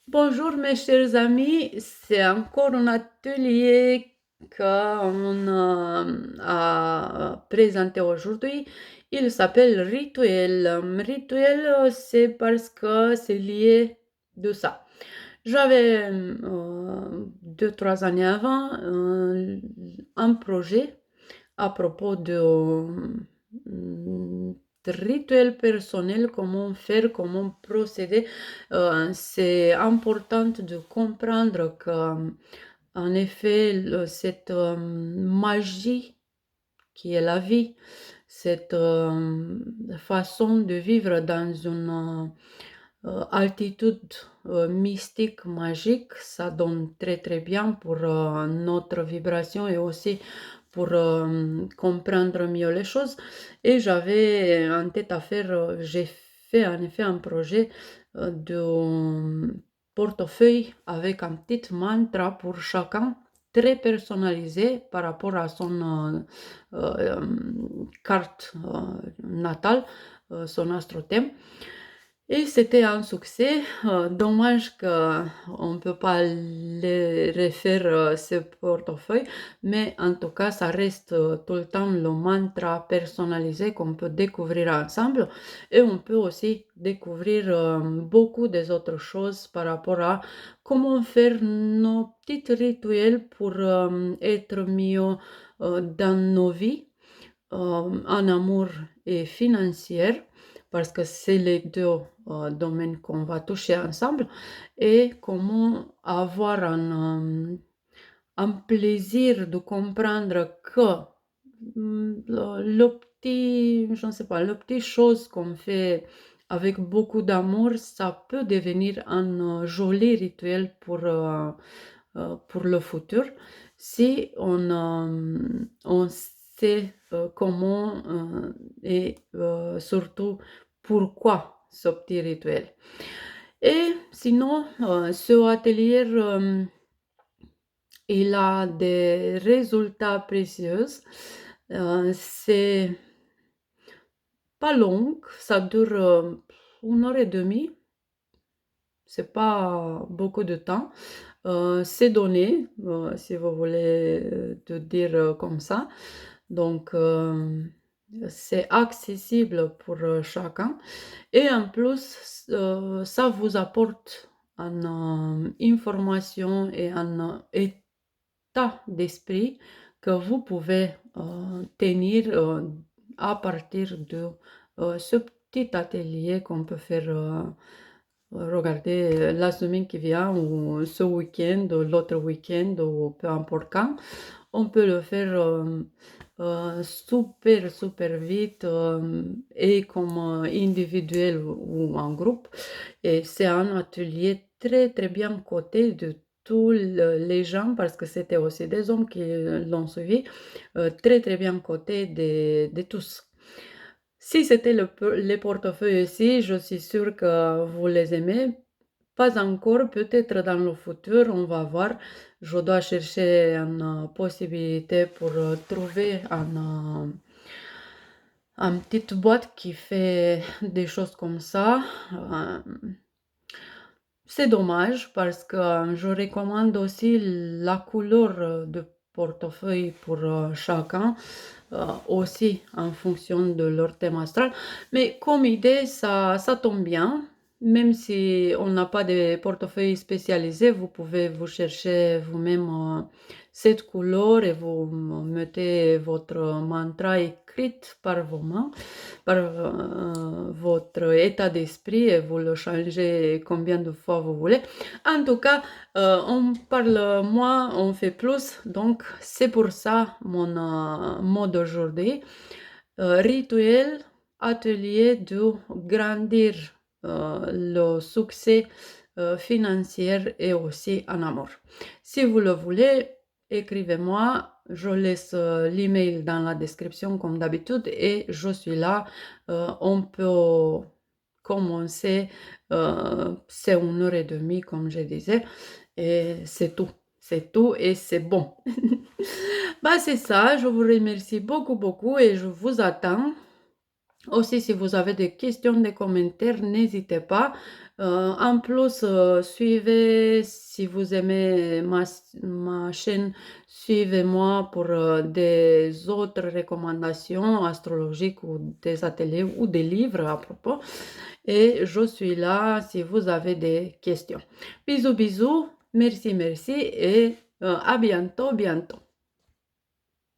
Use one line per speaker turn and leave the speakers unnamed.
Bonjour mes chers amis, c'est encore un atelier qu'on a présenté aujourd'hui. Il s'appelle Rituel. Rituel, c'est parce que c'est lié de ça. J'avais 2, 3 années avant un projet à propos de rituels personnels, comment faire, comment procéder. C'est important de comprendre que, en effet, cette magie qui est la vie, cette façon de vivre dans une altitude mystique, magique, ça donne très très bien pour notre vibration et aussi pour comprendre mieux les choses. Et j'avais en tête à faire, j'ai fait en effet un projet de portefeuille avec un petit mantra pour chacun, très personnalisé par rapport à son carte natale, son astrothème. Et c'était un succès. Dommage qu'on ne peut pas les refaire ce portefeuille, mais en tout cas, ça reste tout le temps le mantra personnalisé qu'on peut découvrir ensemble. Et on peut aussi découvrir beaucoup des autres choses par rapport à comment faire nos petits rituels pour être mieux dans nos vies, en amour et financière, parce que c'est les deux domaines qu'on va toucher ensemble, et comment avoir un plaisir de comprendre que le petit, je ne sais pas, le petit chose qu'on fait avec beaucoup d'amour, ça peut devenir un joli rituel pour le futur si on sait comment et surtout pourquoi ce petit rituel. Et sinon, ce atelier, il a des résultats précieux. C'est pas long, ça dure 1 heure et demie, c'est pas beaucoup de temps. C'est donné, si vous voulez te dire comme ça. Donc, c'est accessible pour chacun. Et en plus, ça vous apporte une information et un état d'esprit que vous pouvez tenir à partir de ce petit atelier qu'on peut faire. Regardez la semaine qui vient ou ce week-end ou l'autre week-end ou peu importe quand, on peut le faire super super vite et comme individuel ou en groupe. Et c'est un atelier très très bien coté de tous les gens parce que c'était aussi des hommes qui l'ont suivi, très très bien coté de tous. Si c'était les portefeuilles aussi, je suis sûre que vous les aimez. Pas encore, peut-être dans le futur, on va voir. Je dois chercher une possibilité pour trouver une petite boîte qui fait des choses comme ça. Euh, c'est dommage parce que je recommande aussi la couleur de portefeuille pour chacun, aussi en fonction de leur thème astral. Mais comme idée, ça tombe bien. Même si on n'a pas de portefeuille spécialisé, vous pouvez vous chercher vous-même cette couleur et vous mettez votre mantra écrit par vos mains, par votre état d'esprit et vous le changez combien de fois vous voulez. En tout cas, on parle moins, on fait plus. Donc, c'est pour ça mon mot d'aujourd'hui. Rituel, atelier de grandir le succès financier et aussi en amour. Si vous le voulez, écrivez-moi. Je laisse l'email dans la description comme d'habitude et je suis là. On peut commencer. C'est 1 heure et demie, comme je disais, et c'est tout. C'est tout et c'est bon. Bah, c'est ça. Je vous remercie beaucoup, beaucoup et je vous attends Aussi, si vous avez des questions, des commentaires, n'hésitez pas. En plus, suivez si vous aimez ma chaîne, suivez-moi pour, des autres recommandations astrologiques ou des ateliers ou des livres à propos et je suis là si vous avez des questions. Bisous, bisous, merci, merci et à bientôt, bientôt.